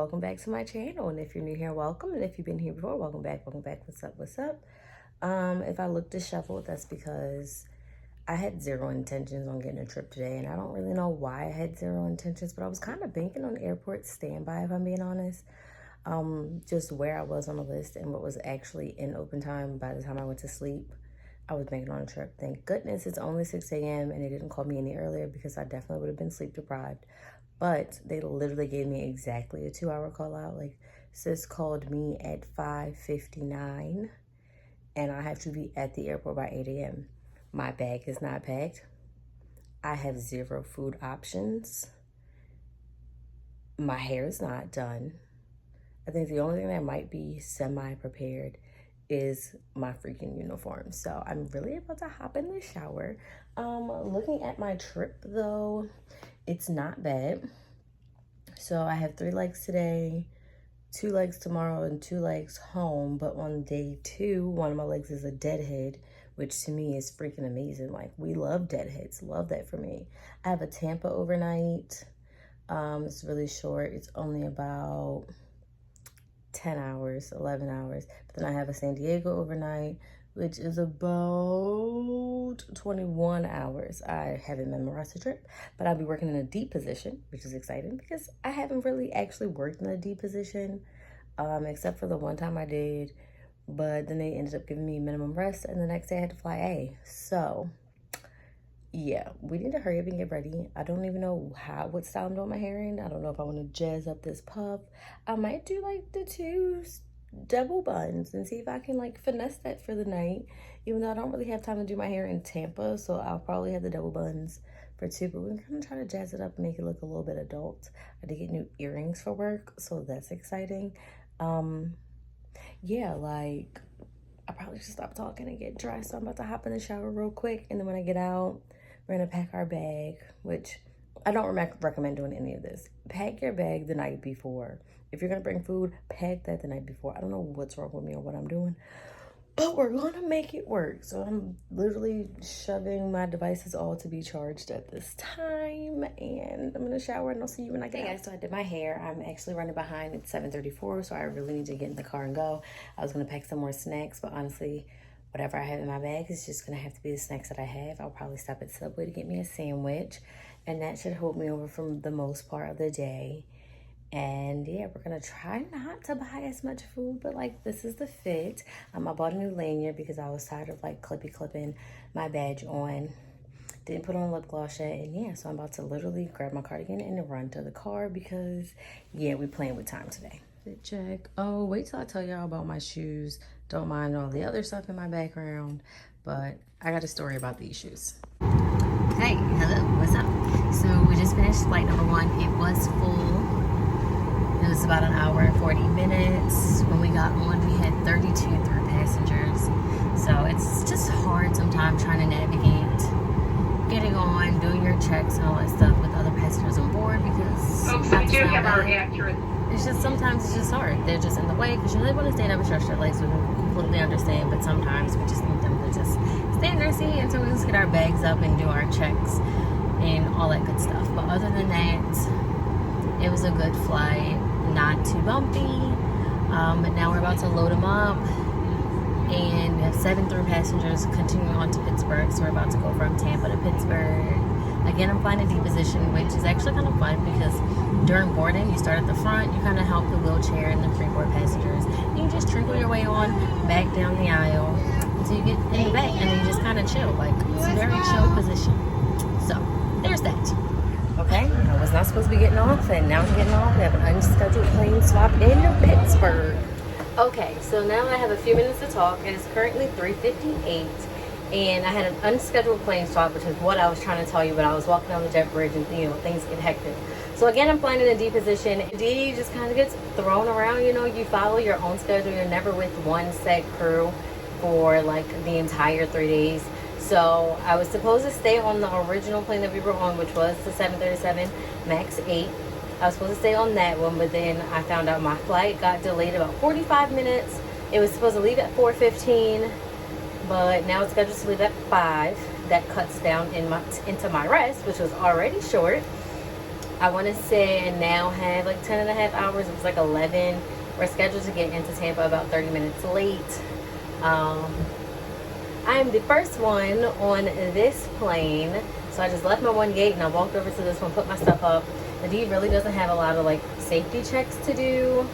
welcome back to my channel. And if you're new here, welcome. And if you've been here before, welcome back, what's up, what's up? If I look disheveled, that's because I had zero intentions on getting a trip today, and I don't really know why I had zero intentions, but I was kind of banking on airport standby, if I'm being honest. Just where I was on the list and what was actually in open time by the time I went to sleep, I was banking on a trip. Thank goodness it's only 6 a.m. and they didn't call me any earlier because I definitely would have been sleep deprived. But they literally gave me exactly a 2-hour call out. Like, sis called me at 5:59 and I have to be at the airport by 8 a.m. My bag is not packed. I have zero food options. My hair is not done. I think the only thing that might be semi-prepared is my freaking uniform. So I'm really about to hop in the shower. Looking at my trip though, it's not bad. So I have 3 legs today, 2 legs tomorrow, and 2 legs home. But on day 2, one of my legs is a deadhead, which to me is freaking amazing. Like, we love deadheads. Love that for me. I have a Tampa overnight. It's really short. It's only about 10 hours, 11 hours. But then I have a San Diego overnight, which is about 21 hours. I haven't memorized the trip, but I'll be working in a deep position, which is exciting because I haven't really actually worked in a deep position, except for the one time I did, but then they ended up giving me minimum rest, and the next day I had to fly A. So yeah, we need to hurry up and get ready. I don't even know what style I'm doing my hair in. I don't know if I want to jazz up this puff. I might do like the 2 double buns and see if I can like finesse that for the night, even though I don't really have time to do my hair in Tampa, so I'll probably have the double buns for 2, but we're gonna try to jazz it up and make it look a little bit adult. I did get new earrings for work, so that's exciting. Yeah, like, I probably should stop talking and get dressed. So I'm about to hop in the shower real quick, and then when I get out, we're gonna pack our bag, which I don't recommend doing any of this. Pack your bag the night before. If you're gonna bring food, pack that the night before. I don't know what's wrong with me or what I'm doing, but we're gonna make it work. So I'm literally shoving my devices all to be charged at this time, and I'm gonna shower and I'll see you when I get out. Hey guys, so I did my hair. I'm actually running behind. It's 7:34, so I really need to get in the car and go. I was gonna pack some more snacks, but honestly, whatever I have in my bag is just gonna have to be the snacks that I have. I'll probably stop at Subway to get me a sandwich, and that should hold me over for the most part of the day. And yeah, we're gonna try not to buy as much food, but like, this is the fit. I bought a new lanyard because I was tired of like clipping my badge on. Didn't put on lip gloss yet, and yeah, so I'm about to literally grab my cardigan and run to the car because yeah, we're playing with time today. Fit check. Oh, wait till I tell y'all about my shoes. Don't mind all the other stuff in my background, but I got a story about these shoes. Hey, hello, what's up? So we just finished flight number 1. It was full. It was about an hour and 40 minutes. When we got on, we had 32 through passengers. So it's just hard sometimes trying to navigate getting on, doing your checks and all that stuff with other passengers on board because we do have our accurate. It's just sometimes it's just hard. They're just in the way because they want to stand up and stretch their legs. We can completely understand, but sometimes we just need them to just stay in their seat until we just get our bags up and do our checks and all that good stuff. But other than that, it was a good flight, not too bumpy. But now we're about to load them up, and we have 7 through passengers continuing on to Pittsburgh. So we're about to go from Tampa to Pittsburgh. Again, I'm flying a deep position, which is actually kind of fun because during boarding, you start at the front, you kind of help the wheelchair and the pre-board passengers. And you just trickle your way on back down the aisle until you get in the back, and then you just kind of chill. Like, it's a very chill position. So, there's that. Okay, I was not supposed to be getting off, and now I'm getting off. We have an unscheduled plane swap in Pittsburgh. Okay, so now I have a few minutes to talk. It is currently 3:58. And I had an unscheduled plane swap, which is what I was trying to tell you, but I was walking on the jet bridge and, you know, things get hectic. So again, I'm flying in a D position. D just kind of gets thrown around, you know, you follow your own schedule. You're never with one set crew for like the entire 3 days. So I was supposed to stay on the original plane that we were on, which was the 737 MAX 8. I was supposed to stay on that one, but then I found out my flight got delayed about 45 minutes. It was supposed to leave at 4:15. But now it's scheduled to leave at 5. That cuts down into my rest, which was already short. I want to say now have like 10.5 hours. It was like 11. We're scheduled to get into Tampa about 30 minutes late. I am the first one on this plane. So I just left my one gate and I walked over to this one, put my stuff up. The D really doesn't have a lot of like safety checks to do.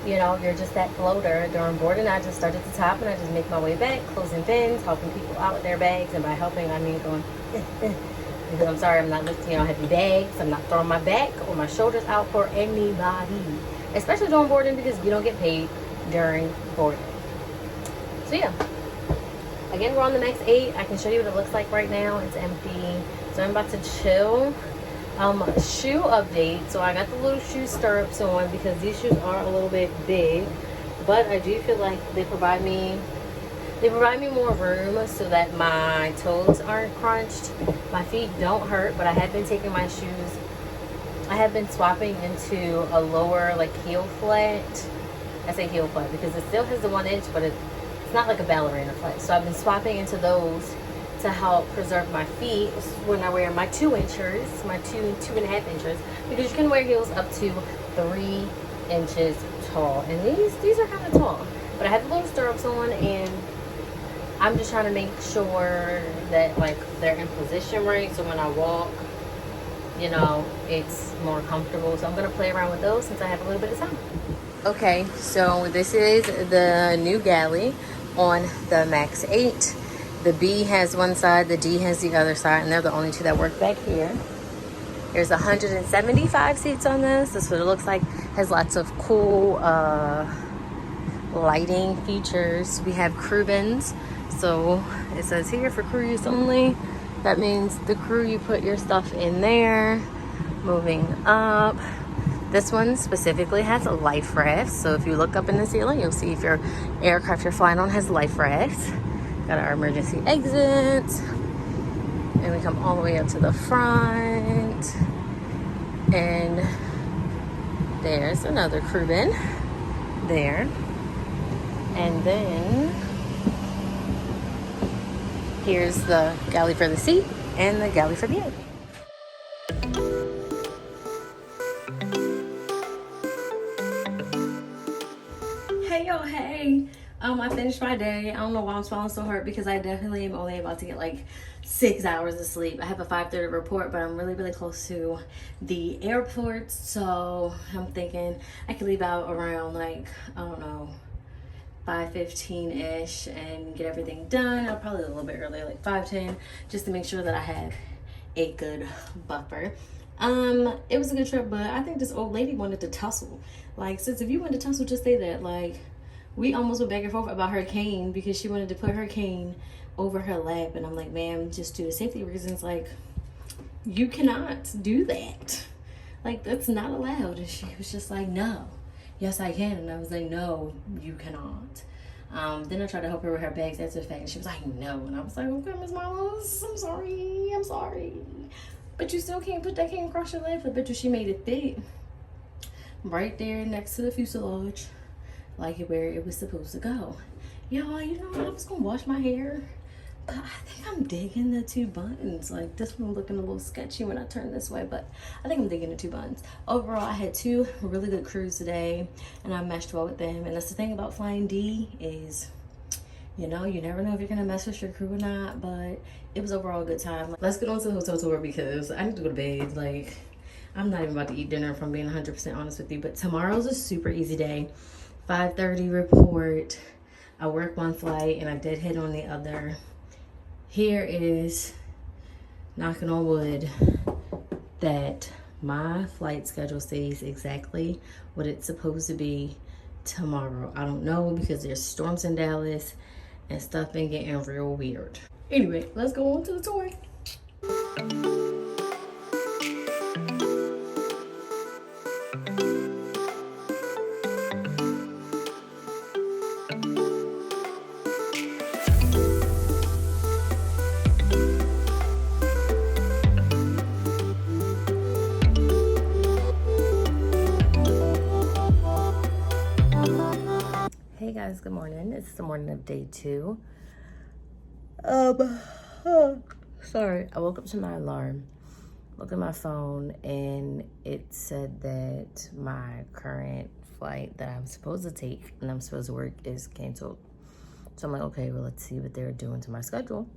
You know, you're just that floater during boarding. I just start at the top and I just make my way back, closing bins, helping people out with their bags. And by helping, I mean going, because I'm sorry, I'm not lifting heavy bags. I'm not throwing my back or my shoulders out for anybody, especially during boarding, because you don't get paid during boarding. So yeah, again, we're on the Max 8. I can show you what it looks like right now. It's empty, so I'm about to chill. Shoe update. So I got the little shoe stirrups on because these shoes are a little bit big, but I do feel like they provide me more room so that my toes aren't crunched. My feet don't hurt, but I have been taking my shoes. I have been swapping into a lower like heel flat. I say heel flat because it still has the 1 inch, but it's not like a ballerina flat. So I've been swapping into those to help preserve my feet when I wear my 2 inchers, my 2.5 inches, because you can wear heels up to 3 inches tall, and these are kind of tall. But I have the little stirrups on, and I'm just trying to make sure that like they're in position right, so when I walk, you know, it's more comfortable. So I'm gonna play around with those since I have a little bit of time. Okay, so this is the new galley on the Max 8. The B has one side, the D has the other side, and they're the only two that work back here. There's 175 seats on this. This is what it looks like. Has lots of cool lighting features. We have crew bins. So it says here for crew use only. That means the crew, you put your stuff in there. Moving up. This one specifically has a life raft. So if you look up in the ceiling, you'll see if your aircraft you're flying on has life rafts. Got our emergency exits, and we come all the way up to the front, and there's another crew bin there, and then here's the galley for the seat and the galley for the egg. Hey yo, hey. I finished my day. I don't know why I'm swallowing so hard, because I definitely am only about to get like 6 hours of sleep. I have a 5:30 report, but I'm really close to the airport, so I'm thinking I could leave out around like, I don't know, 5:15-ish and get everything done. I'll probably a little bit earlier, like 5:10, just to make sure that I have a good buffer. It was a good trip, but I think this old lady wanted to tussle. Like, sis, if you want to tussle, just say that. Like, we almost went back and forth about her cane because she wanted to put her cane over her lap, and I'm like, ma'am, just due to safety reasons, like, you cannot do that. Like, that's not allowed. And she was just like, no, yes I can. And I was like, no, you cannot. Then I tried to help her with her bags after the fact, and she was like, no. And I was like, okay, Miss Miles, I'm sorry, but you still can't put that cane across your lap. I bet you she made it fit right there next to the fuselage, like where it was supposed to go. Y'all, you know, I was gonna wash my hair, but I think I'm digging the 2 buttons. Like, this one looking a little sketchy when I turn this way, but I think I'm digging the 2 buttons. Overall, I had 2 really good crews today, and I meshed well with them. And that's the thing about flying D is, you know, you never know if you're gonna mess with your crew or not, but it was overall a good time. Let's get on to the hotel tour because I need to go to bed. Like, I'm not even about to eat dinner, if I'm being 100% honest with you, but tomorrow's a super easy day. 5:30 report. I work one flight and I did hit on the other. Here is, knocking on wood, that my flight schedule stays exactly what it's supposed to be tomorrow. I don't know, because there's storms in Dallas and stuff been getting real weird. Anyway, let's go on to the tour. Hey guys, good morning. It's the morning of day 2. Sorry, I woke up to my alarm. look at my phone, and it said that my current flight that I'm supposed to take and I'm supposed to work is canceled. So I'm like, okay, well, let's see what they're doing to my schedule.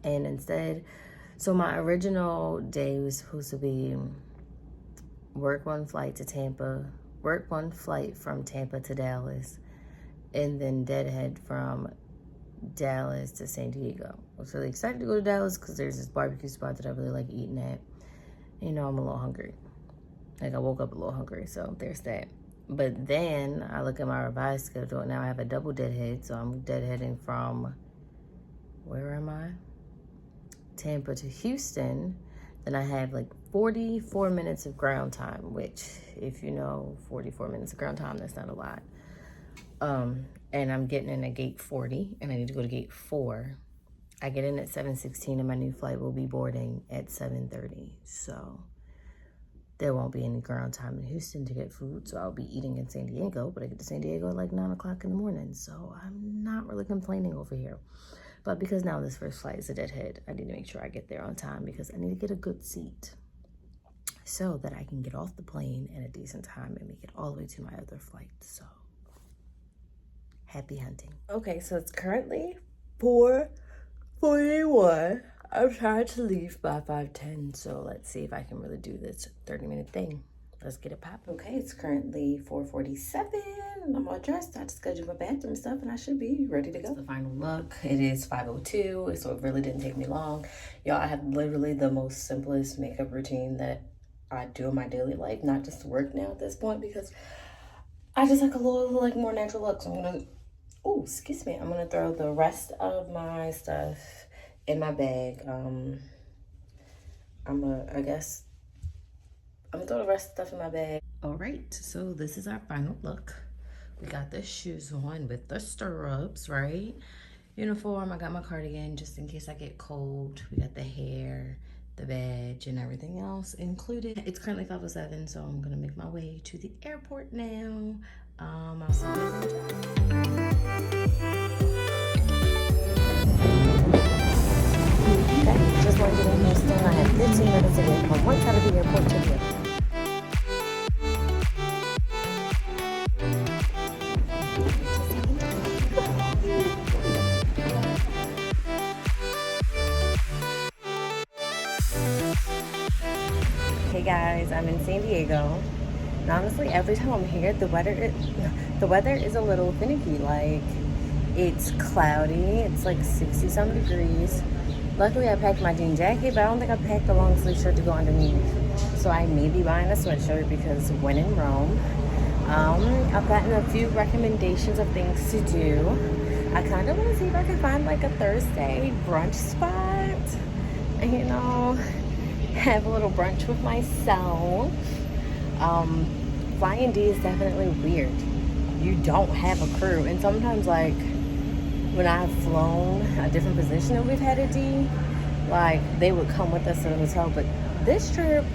And instead, so my original day was supposed to be work one flight to Tampa, work one flight from Tampa to Dallas, and then deadhead from Dallas to San Diego. I was really excited to go to Dallas because there's this barbecue spot that I really like eating at. You know, I'm a little hungry. Like, I woke up a little hungry, so there's that. But then I look at my revised schedule, and now I have a double deadhead. So I'm deadheading from, where am I? Tampa to Houston. Then I have like 44 minutes of ground time, which, if you know, 44 minutes of ground time, that's not a lot. And I'm getting in at gate 40, and I need to go to gate 4. I get in at 7:16, and my new flight will be boarding at 7:30. So there won't be any ground time in Houston to get food, so I'll be eating in San Diego, but I get to San Diego at like 9 o'clock in the morning, so I'm not really complaining over here. But because now this first flight is a deadhead, I need to make sure I get there on time because I need to get a good seat so that I can get off the plane at a decent time and make it all the way to my other flight. So happy hunting. Okay, so it's currently 4:41. I'm trying to leave by 5:10, so let's see if I can really do this 30-minute thing. Let's get it popping. Okay, it's currently 4:47, and I'm all dressed. I had to schedule my bathroom stuff, and I should be ready to go. It's the final look. It is 5:02, so it really didn't take me long. Y'all, I have literally the most simplest makeup routine that I do in my daily life, not just work now at this point, because I just like a little like more natural look. So I'm gonna, oh, excuse me, I'm gonna throw the rest of my stuff in my bag. I'm gonna throw the rest of the stuff in my bag. All right, so this is our final look. We got the shoes on with the stirrups, right? Uniform, I got my cardigan just in case I get cold. We got the hair, the badge, and everything else included. It's currently 5:07, so I'm gonna make my way to the airport now. I'll see you guys later. Okay, just landed in Houston. I have 15 minutes to get from one side of the airport to the other. Hey guys, I'm in San Diego. And honestly, every time I'm here, the weather is a little finicky. Like, it's cloudy. It's like 60-some degrees. Luckily, I packed my jean jacket, but I don't think I packed a long sleeve shirt to go underneath. So I may be buying a sweatshirt because when in Rome. I've gotten a few recommendations of things to do. I kind of want to see if I can find like a Thursday brunch spot. And, you know, have a little brunch with myself. Flying D is definitely weird. You don't have a crew, and sometimes like when I've flown a different position that we've had at D, like they would come with us to the hotel. But this trip,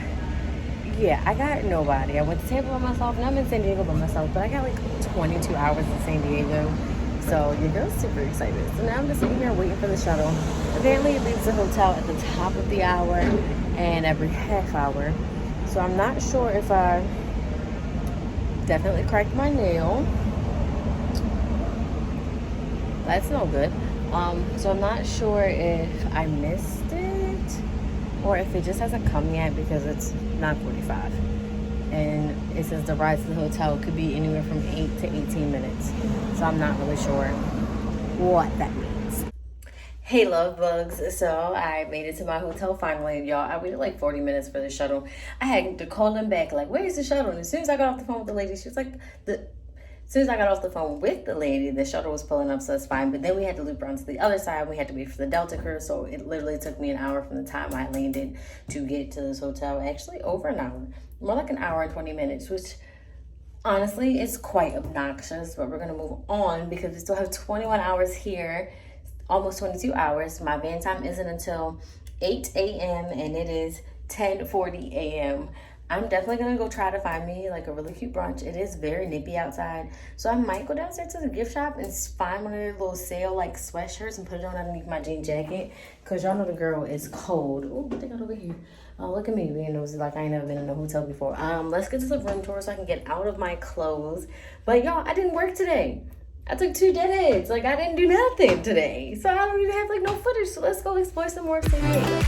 yeah, I got nobody. I went to Tampa by myself, and I'm in San Diego by myself, but I got like 22 hours in San Diego. So your girl's super excited. So now I'm just sitting here waiting for the shuttle. Apparently it leaves the hotel at the top of the hour and every half hour. So I'm not sure if I definitely cracked my nail. That's no good. So I'm not sure if I missed it or if it just hasn't come yet because it's 9:45. And it says the ride to the hotel could be anywhere from 8 to 18 minutes. So I'm not really sure what that means. Hey love bugs, so I made it to my hotel finally, y'all. I waited like 40 minutes for the shuttle. I had to call them back like, where's the shuttle? And as soon as I got off the phone with the lady, she was like, as soon as I got off the phone with the lady, the shuttle was pulling up, so it's fine. But then we had to loop around to the other side. We had to wait for the Delta crew, so it literally took me an hour from the time I landed to get to this hotel. Actually, over an hour. More like an hour and 20 minutes, which honestly is quite obnoxious. But we're going to move on because we still have 21 hours here. Almost 22 hours. My van time isn't until 8 a.m. and it is 10:40 a.m. I'm definitely gonna go try to find me like a really cute brunch. It is very nippy outside, so I might go downstairs to the gift shop and find one of their little sale like sweatshirts and put it on underneath my jean jacket, because y'all know the girl is cold. Oh, what they got over here? Oh, look at me being nosy like I ain't never been in a hotel before. Let's get to the room tour so I can get out of my clothes. But y'all, I didn't work today. I took 2 deadheads. Like, I didn't do nothing today. So I don't even have, like, no footage. So let's go explore some more of San Diego.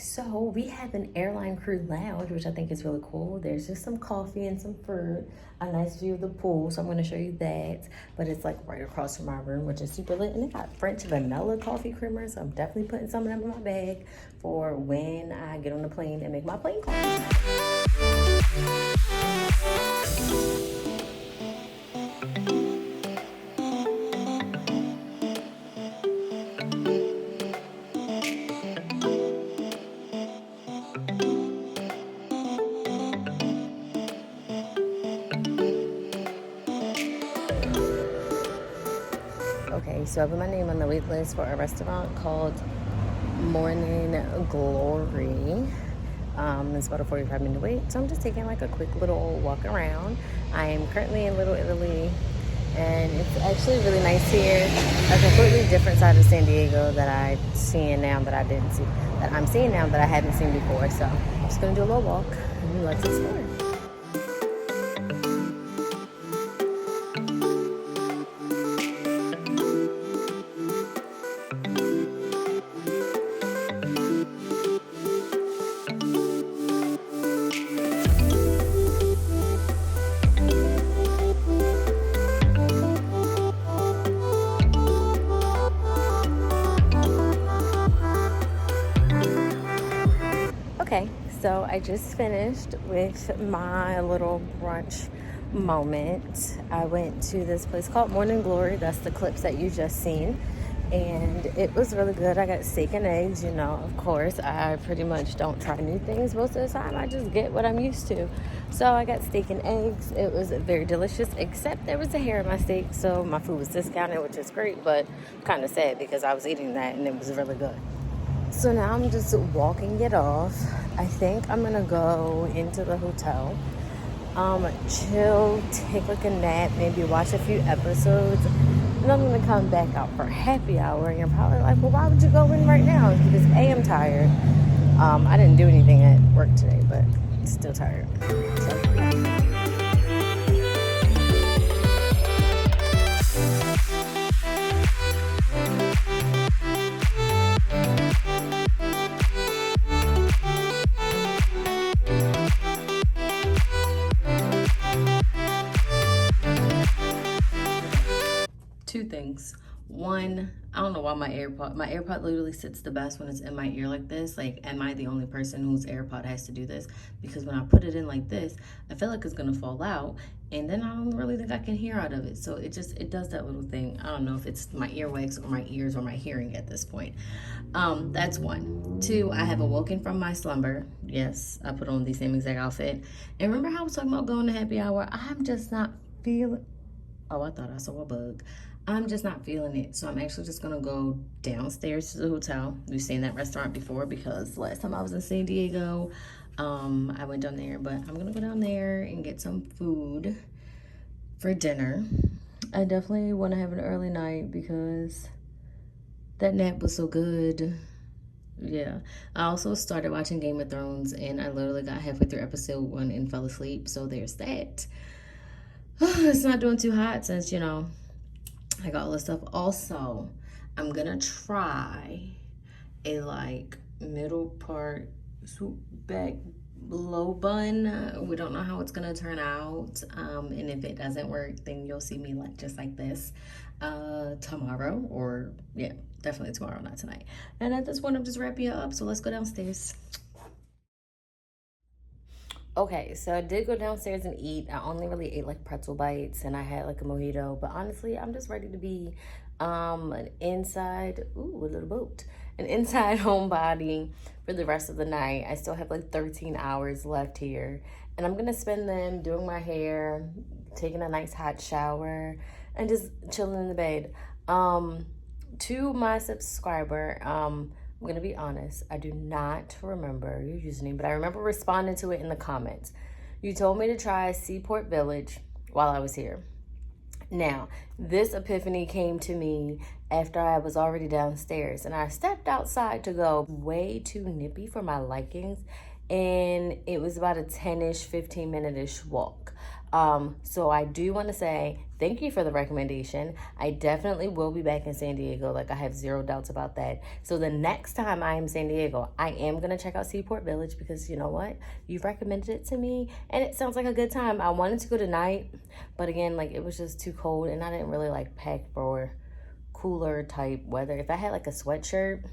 So we have an airline crew lounge, which I think is really cool. There's just some coffee and some fruit, a nice view of the pool. So I'm going to show you that. But it's like right across from my room, which is super lit. And they got French vanilla coffee creamers. So I'm definitely putting some of them in my bag for when I get on the plane and make my plane coffee. Okay, so I put my name on the wait list for a restaurant called Morning Glory. It's about a 45-minute wait, so I'm just taking like a quick little walk around. I am currently in Little Italy, and it's actually really nice here. A completely different side of San Diego that I'm seeing now that I haven't seen before. So I'm just gonna do a little walk and let's explore. Okay, so I just finished with my little brunch moment. I went to this place called Morning Glory. That's the clips that you just seen. And it was really good. I got steak and eggs, of course. I pretty much don't try new things most of the time. I just get what I'm used to. So I got steak and eggs. It was very delicious, except there was a hair in my steak. So my food was discounted, which is great, but kind of sad because I was eating that and it was really good. So now I'm just walking it off. I think I'm gonna go into the hotel, chill, take like a nap, maybe watch a few episodes, and I'm gonna come back out for happy hour. And you're probably like, well, why would you go in right now? Because A, I'm tired. I didn't do anything at work today, but still tired. So, yeah. Two things. One, I don't know why my AirPod literally sits the best when it's in my ear like this. Like, am I the only person whose AirPod has to do this? Because when I put it in like this, I feel like it's gonna fall out, and then I don't really think I can hear out of it. So it does that little thing. I don't know if it's my earwax or my ears or my hearing at this point. That's one. Two, I have awoken from my slumber. Yes, I put on the same exact outfit. And remember how I was talking about going to happy hour? I'm just not feeling. Oh, I thought I saw a bug. I'm just not feeling it. So I'm actually just gonna go downstairs to the hotel. We've seen that restaurant before because last time I was in San Diego, I went down there, but I'm gonna go down there and get some food for dinner. I definitely wanna have an early night because that nap was so good. Yeah. I also started watching Game of Thrones and I literally got halfway through episode 1 and fell asleep. So there's that. It's not doing too hot since, I got all this stuff. Also, I'm gonna try a like middle part swoop back low bun. We don't know how it's gonna turn out. And if it doesn't work, then you'll see me like just like this tomorrow, or yeah, definitely tomorrow, not tonight. And at this point, I'm just wrapping it up. So let's go downstairs. Okay, so I did go downstairs and eat. I only really ate like pretzel bites and I had like a mojito, but honestly, I'm just ready to be an inside, a little boat, an inside homebody for the rest of the night. I still have like 13 hours left here, and I'm gonna spend them doing my hair, taking a nice hot shower, and just chilling in the bed. To my subscriber, I'm gonna be honest, I do not remember your username, but I remember responding to it in the comments. You told me to try Seaport Village while I was here. Now, this epiphany came to me after I was already downstairs and I stepped outside to go. Way too nippy for my likings, and it was about a 10-ish, 15-minute-ish walk. So I do want to say thank you for the recommendation. I definitely will be back in San Diego. Like, I have zero doubts about that. So the next time I am in San Diego, I am going to check out Seaport Village because you know what? You've recommended it to me and it sounds like a good time. I wanted to go tonight, but again, like, it was just too cold and I didn't really like pack for cooler type weather. If I had like a sweatshirt,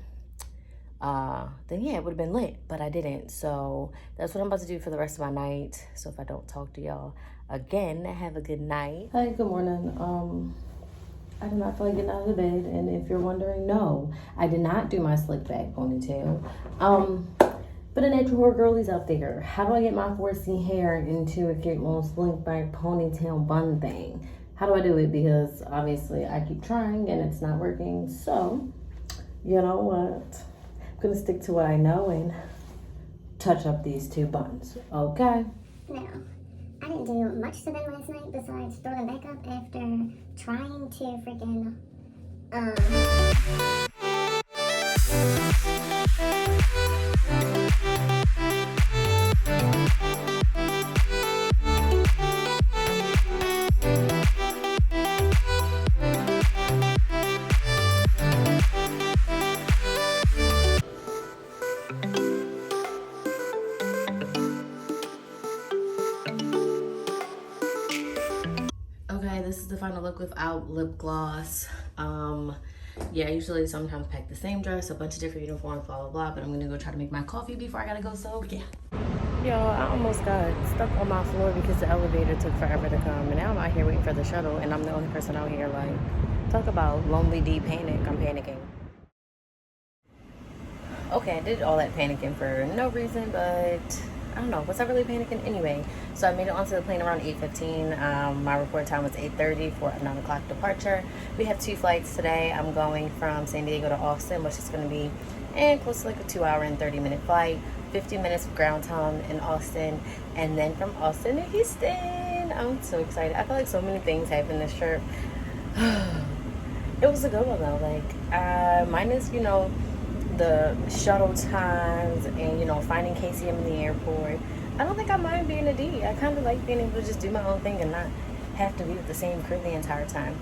then yeah, it would have been lit, but I didn't. So that's what I'm about to do for the rest of my night. So if I don't talk to y'all again, have a good night. Hi, good morning. I did not feel like getting out of the bed, and if you're wondering, no, I did not do my slick back ponytail. But a natural hair girlies out there, how do I get my 4C hair into a cute little slick back ponytail bun thing? How do I do it? Because obviously I keep trying and it's not working. So you know what? I'm gonna stick to what I know and touch up these two buns, okay? No, I didn't do much to them last night besides throw them back up after trying to freaking, Okay, this is the final look without lip gloss. Yeah, I usually sometimes pack the same dress, a bunch of different uniforms, blah, blah, blah, but I'm gonna go try to make my coffee before I gotta go, so yeah. Y'all, I almost got stuck on my floor because the elevator took forever to come, and now I'm out here waiting for the shuttle, and I'm the only person out here, like, talk about lonely D panic. I'm panicking. Okay, I did all that panicking for no reason, but I don't know, was I really panicking anyway? So I made it onto the plane around 8:15. My report time was 8:30 for a 9 o'clock departure. We have 2 flights today. I'm going from San Diego to Austin, which is going to be close to like a 2-hour and 30-minute flight, 50 minutes of ground time in Austin, and then from Austin to Houston. I'm so excited. I feel like so many things happened this trip. It was a good one though, like minus, you know, the shuttle times and, you know, finding Casey in the airport. I don't think I mind being a D. I kind of like being able to just do my own thing and not have to be with the same crew the entire time.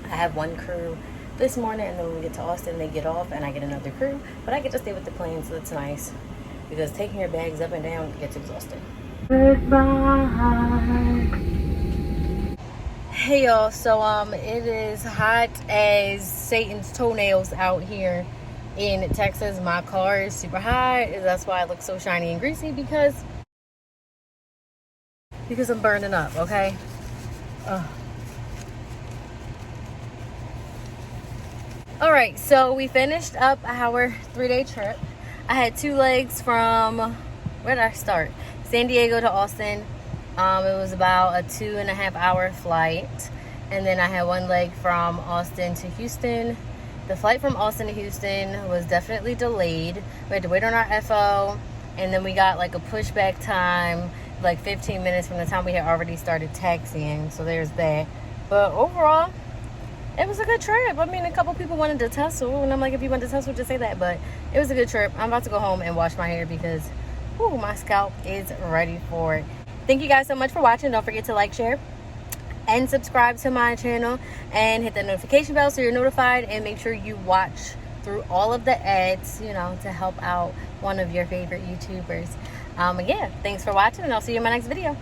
I have one crew this morning, and then when we get to Austin, they get off and I get another crew, but I get to stay with the plane, so that's nice because taking your bags up and down gets exhausting. Goodbye. Hey y'all, so it is hot as Satan's toenails out here in Texas. My car is super hot. That's why I look so shiny and greasy, because I'm burning up, okay? All right, so we finished up our 3-day trip. I had 2 legs from, where did I start? San Diego to Austin. It was about a 2.5-hour flight. And then I had 1 leg from Austin to Houston. The flight from Austin to Houston was definitely delayed. We had to wait on our FO, and then we got like a pushback time, like 15 minutes from the time we had already started taxiing. So there's that. But overall, it was a good trip. I mean, a couple people wanted to tussle, and I'm like, if you want to tussle, just say that. But it was a good trip. I'm about to go home and wash my hair because, my scalp is ready for it. Thank you guys so much for watching. Don't forget to like, share, and subscribe to my channel and hit the notification bell so you're notified, and make sure you watch through all of the ads, you know, to help out one of your favorite YouTubers. Yeah, thanks for watching, and I'll see you in my next video.